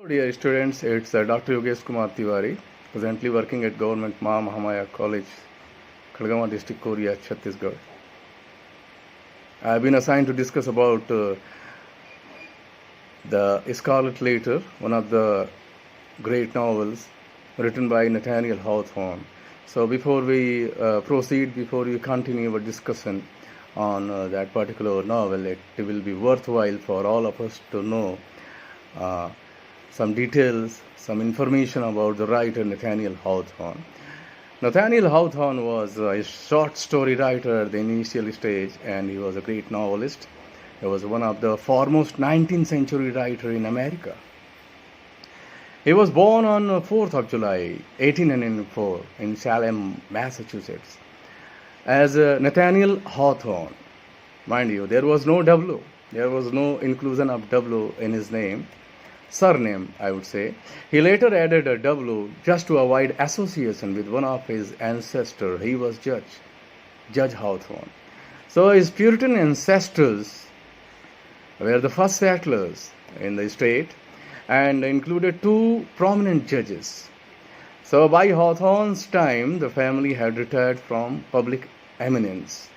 Dear students, it's Dr.Yogesh Kumar Tiwari, presently working at Government Ma Mahamaya College, Khalgama District, Korea, Chhattisgarh. I have been assigned to discuss about the Scarlet Letter, one of the great novels written by Nathaniel Hawthorne. So before we before we continue our discussion on that particular novel, it will be worthwhile for all of us to know some details, some information about the writer Nathaniel Hawthorne. Nathaniel Hawthorne was a short story writer at the initial stage, and he was a great novelist. He was one of the foremost 19th century writer in America. He was born on 4th of July, 1804 in Salem, Massachusetts, as Nathaniel Hawthorne. Mind you, there was no W. There was no inclusion of W in his name. Surname, I would say. He later added a W just to avoid association with one of his ancestors. He was Judge Hawthorne. So his Puritan ancestors were the first settlers in the state and included two prominent judges. So by Hawthorne's time, the family had retired from public eminence.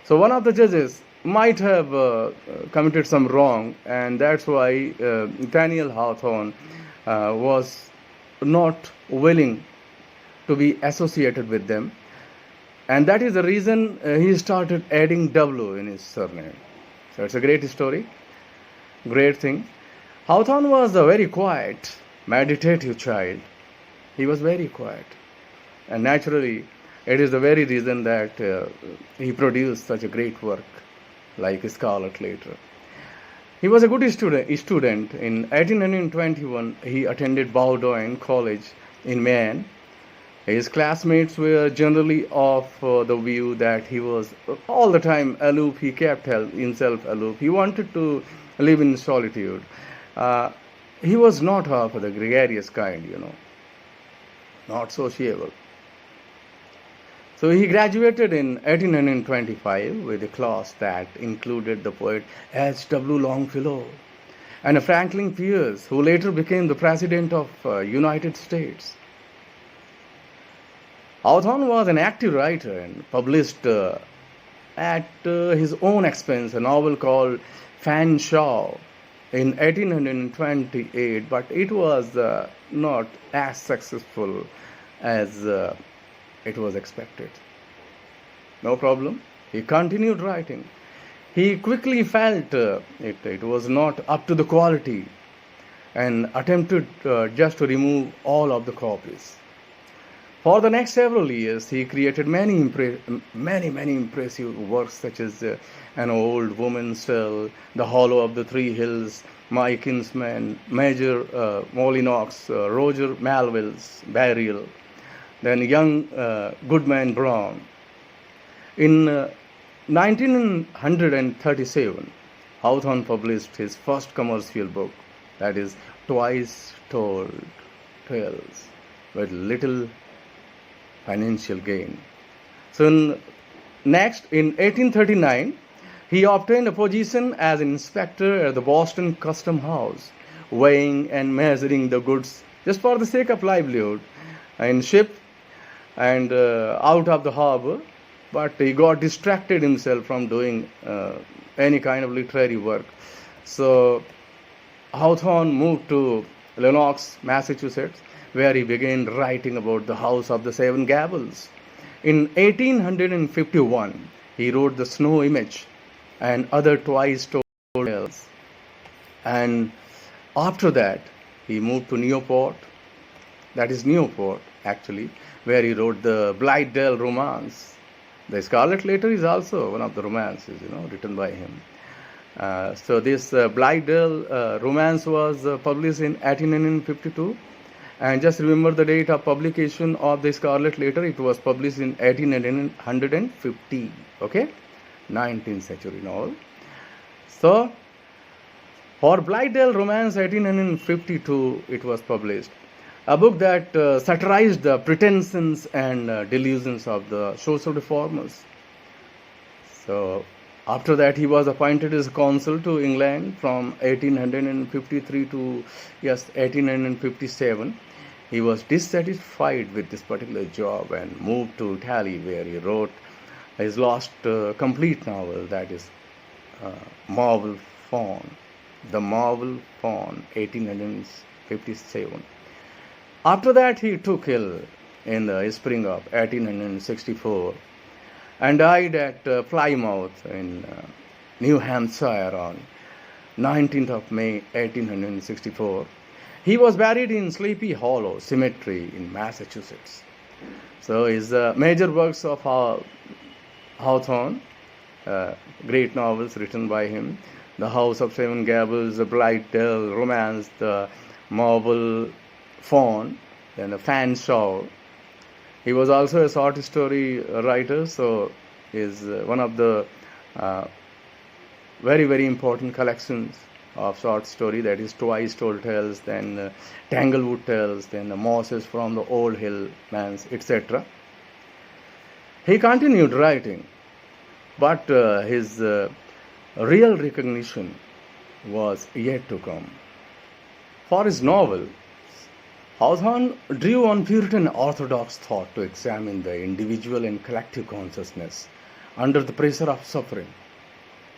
So one of the judges might have committed some wrong, and that's why Nathaniel Hawthorne was not willing to be associated with them, and that is the reason he started adding W in his surname. So it's a great story, great thing. Hawthorne was a very quiet, meditative child. He was very quiet, and naturally it is the very reason that he produced such a great work like Scarlet Letter. He was a good student. In 1821, he attended Bowdoin College in Maine. His classmates were generally of the view that he was all the time aloof. He kept himself aloof. He wanted to live in solitude. He was not of the gregarious kind, not sociable. So he graduated in 1825 with a class that included the poet H.W. Longfellow and Franklin Pierce, who later became the President of United States. Hawthorne was an active writer and published at his own expense a novel called Fanshawe in 1828, but it was not as successful as it was expected. No problem. He continued writing. He quickly felt it was not up to the quality and attempted just to remove all of the copies. For the next several years, he created many impressive works such as An Old Woman's Tale, The Hollow of the Three Hills, My Kinsman, Major Molinox, Roger Melville's Burial, then Young Goodman Brown. In 1937, Hawthorne published his first commercial book, that is Twice Told Tales, with little financial gain. So next, in 1839, he obtained a position as an inspector at the Boston Custom House, weighing and measuring the goods just for the sake of livelihood in ship and out of the harbor, but he got distracted himself from doing any kind of literary work. So Hawthorne moved to Lenox, Massachusetts, where he began writing about the House of the Seven Gables. In 1851, he wrote The Snow Image and other Twice Told Tales. And after that, he moved to Newport, actually, where he wrote the Blithedale romance. The Scarlet Letter is also one of the romances, written by him. So this Blithedale romance was published in 1852. And just remember the date of publication of the Scarlet Letter. It was published in 1850. Okay, 19th century novel. So for Blithedale romance, 1852, it was published. A book that satirized the pretensions and delusions of the social reformers. So After that, he was appointed as consul to England from 1853 to 1857. He was dissatisfied with this particular job and moved to Italy, where he wrote his last complete novel, that is Marble Fawn. The Marble Fawn, 1857. After that, he took ill in the spring of 1864 and died at Plymouth in New Hampshire on 19th of May 1864. He was buried in Sleepy Hollow Cemetery in Massachusetts. So his major works of Hawthorne, great novels written by him, The House of Seven Gables, The Blight Dell, Romance, The Marble Fawn, then The Fanshawe. He was also a short story writer, so is one of the very, very important collections of short story, that is Twice Told Tales, then Tanglewood Tales, then The Mosses from the Old Hill Mans, etc. He continued writing, but his real recognition was yet to come. For his novel, Hawthorne drew on Puritan orthodox thought to examine the individual and collective consciousness under the pressure of suffering.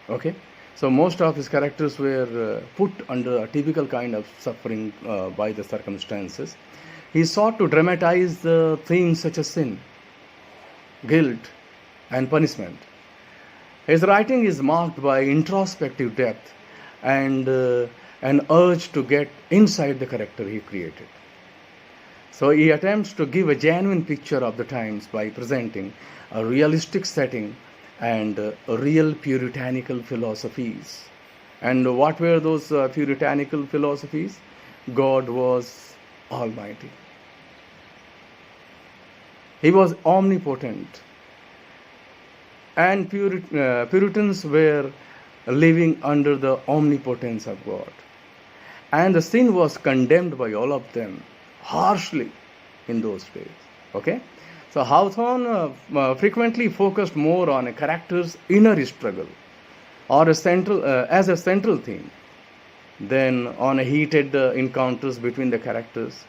Okay? So most of his characters were put under a typical kind of suffering by the circumstances. He sought to dramatize the themes such as sin, guilt, and punishment. His writing is marked by introspective depth and an urge to get inside the character he created. So he attempts to give a genuine picture of the times by presenting a realistic setting and real puritanical philosophies. And what were those puritanical philosophies? God was almighty. He was omnipotent. And Puritans were living under the omnipotence of God. And the sin was condemned by all of them harshly in those days. Okay? So Hawthorne frequently focused more on a character's inner struggle or as a central theme than on a heated encounters between the characters.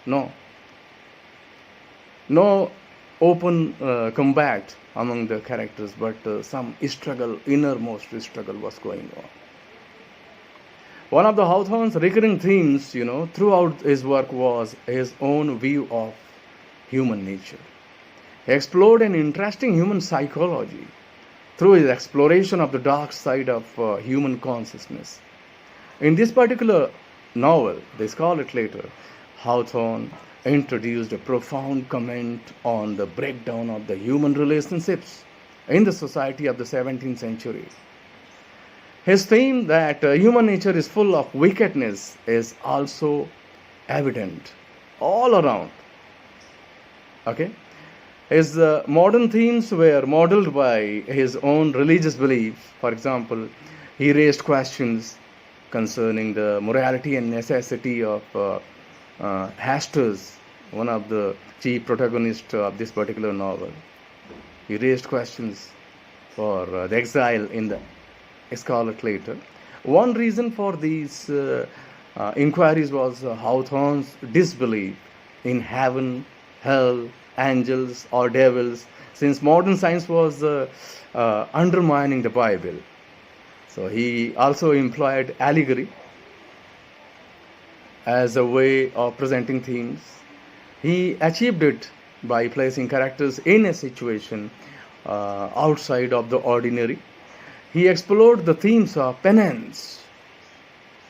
No open combat among the characters, but some struggle, innermost struggle was going on. One of the Hawthorne's recurring themes, throughout his work was his own view of human nature. He explored an interesting human psychology through his exploration of the dark side of human consciousness. In this particular novel, The Scarlet Letter, Hawthorne introduced a profound comment on the breakdown of the human relationships in the society of the 17th century. His theme that human nature is full of wickedness is also evident all around. Okay? His modern themes were modeled by his own religious beliefs. For example, he raised questions concerning the morality and necessity of Hastings, one of the chief protagonists of this particular novel. He raised questions for the exile in the Scarlet Letter. One reason for these inquiries was Hawthorne's disbelief in heaven, hell, angels, or devils, since modern science was undermining the Bible. So he also employed allegory as a way of presenting themes. He achieved it by placing characters in a situation outside of the ordinary. He explored the themes of penance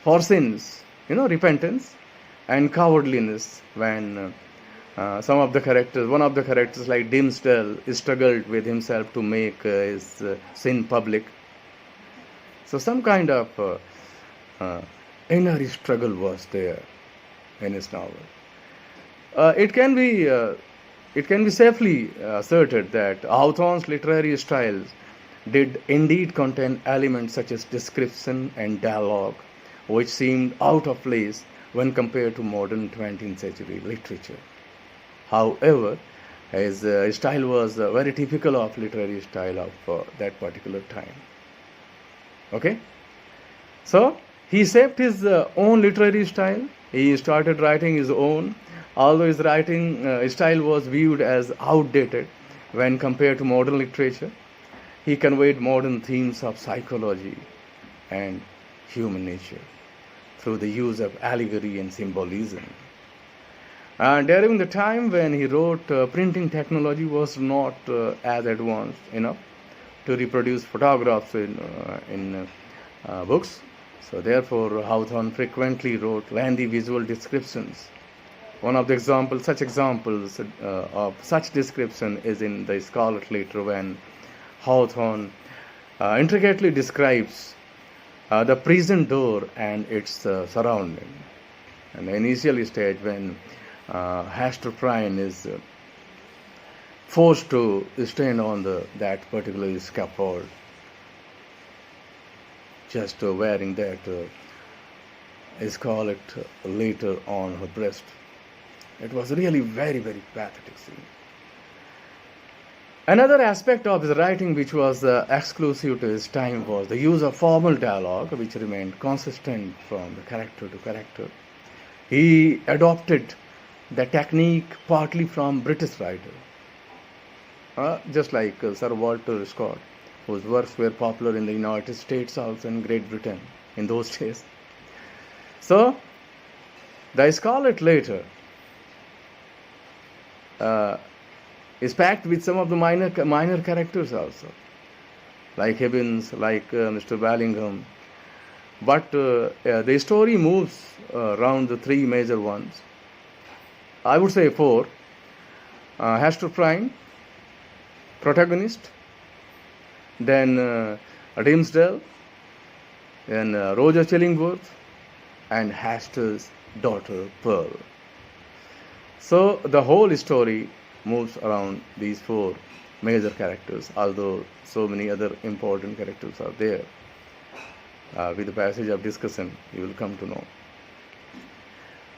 for sins, repentance, and cowardliness when one of the characters like Dimmesdale struggled with himself to make his sin public. So some kind of inner struggle was there in his novel. It can be safely asserted that Hawthorne's literary styles did indeed contain elements such as description and dialogue, which seemed out of place when compared to modern 20th century literature. However, his style was very typical of literary style of that particular time. Okay? So, he shaped his own literary style. He started writing his own, although his writing style was viewed as outdated when compared to modern literature. He conveyed modern themes of psychology and human nature through the use of allegory and symbolism. During the time when he wrote, printing technology was not as advanced enough to reproduce photographs in books. So therefore, Hawthorne frequently wrote lengthy visual descriptions. One of the such examples of such description is in the Scarlet Letter, when Hawthorne intricately describes the prison door and its surrounding. And the initial stage, when Hester Prynne is forced to stand on that particular scaffold, just wearing that Scarlet Letter on her breast. It was really very, very pathetic scene. Another aspect of his writing which was exclusive to his time was the use of formal dialogue, which remained consistent from the character to character. He adopted the technique partly from British writers, just like Sir Walter Scott, whose works were popular in the United States, also in Great Britain in those days. So, the Scarlet Letter is packed with some of the minor characters also, like Hibbins, like Mr. Walsingham. But the story moves around the three major ones. I would say four. Hester Prynne, protagonist, then Dimmesdale, then Roger Chillingworth, and Hester's daughter Pearl. So the whole story moves around these four major characters, although so many other important characters are there. With the passage of discussion, you will come to know.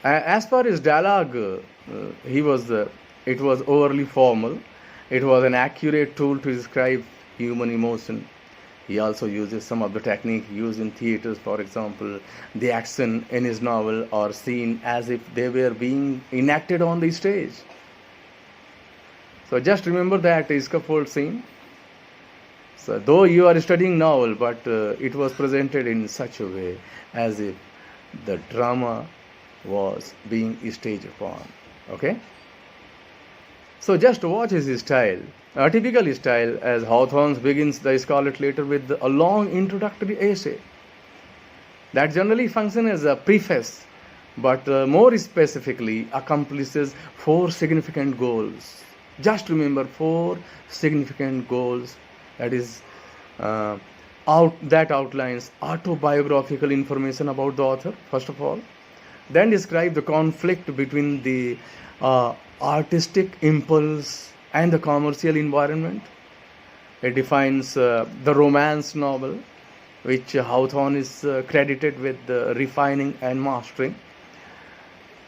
As far as dialogue, it was overly formal. It was an accurate tool to describe human emotion. He also uses some of the technique used in theaters. For example, the action in his novel are seen as if they were being enacted on the stage. So just remember that scaffold scene. So though you are studying novel, but it was presented in such a way as if the drama was being staged upon. Okay? So just watch his style. A typical style, as Hawthorne begins the Scarlet Letter with a long introductory essay that generally functions as a preface, but more specifically accomplishes four significant goals. Just remember, four significant goals, that is that outlines autobiographical information about the author, first of all, then describe the conflict between the artistic impulse and the commercial environment. It defines the romance novel, which Hawthorne is credited with refining and mastering,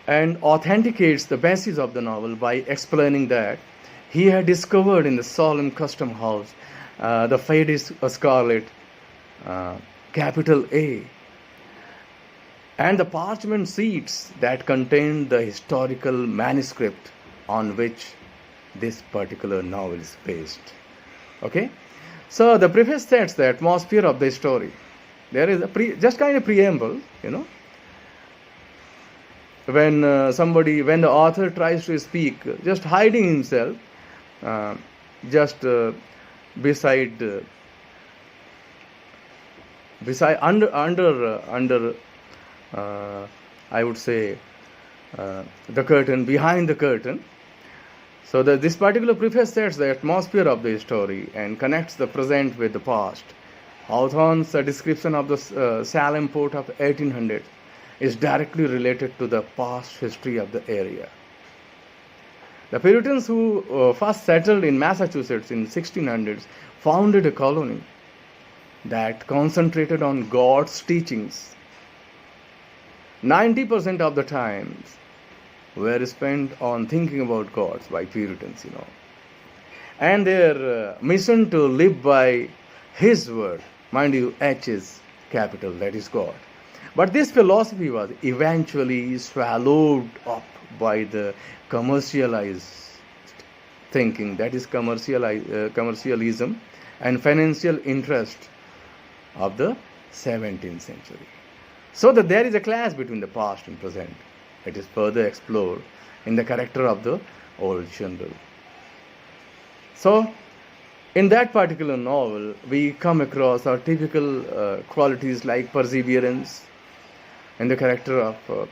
and authenticates the basis of the novel by explaining that he had discovered in the solemn custom house the faded scarlet, capital A, and the parchment sheets that contained the historical manuscript on which this particular novel is based. Okay? So the preface sets the atmosphere of the story. There is just kind of preamble, when the author tries to speak, just hiding himself, under I would say the curtain, behind the curtain. So this particular preface sets the atmosphere of the story and connects the present with the past. Hawthorne's description of the Salem port of 1800 is directly related to the past history of the area. The Puritans who first settled in Massachusetts in 1600s founded a colony that concentrated on God's teachings. 90% of the times were spent on thinking about God by Puritans, and their mission to live by His word Mind you, H is capital, that is God. But this philosophy was eventually swallowed up by the commercialized thinking, that is commercialism and financial interest of the 17th century. So that there is a clash between the past and present. It is further explored in the character of the old general. So, in that particular novel, we come across our typical qualities like perseverance in the character of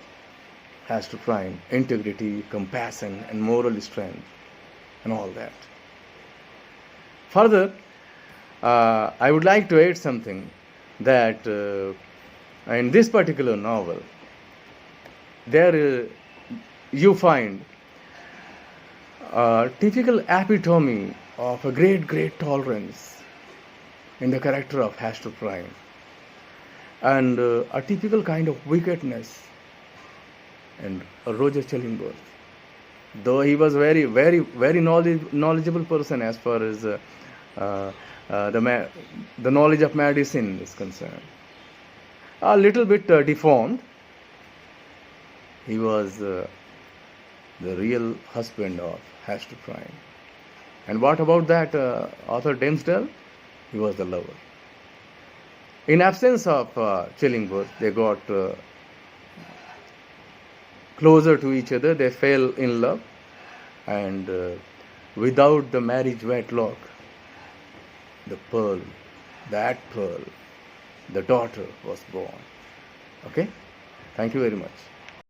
Hester Prynne, integrity, compassion, and moral strength, and all that. Further, I would like to add something that in this particular novel, there you find a typical epitome of a great tolerance in the character of Hester Prynne, and a typical kind of wickedness in Roger Chillingworth. Though he was very knowledgeable person as far as the knowledge of medicine is concerned, a little bit deformed, he was the real husband of Hester Prynne. And what about that Arthur Dimmesdale? He was the lover. In absence of Chillingworth, they got closer to each other, they fell in love, and without the marriage wedlock, the pearl, the daughter was born. Okay? Thank you very much.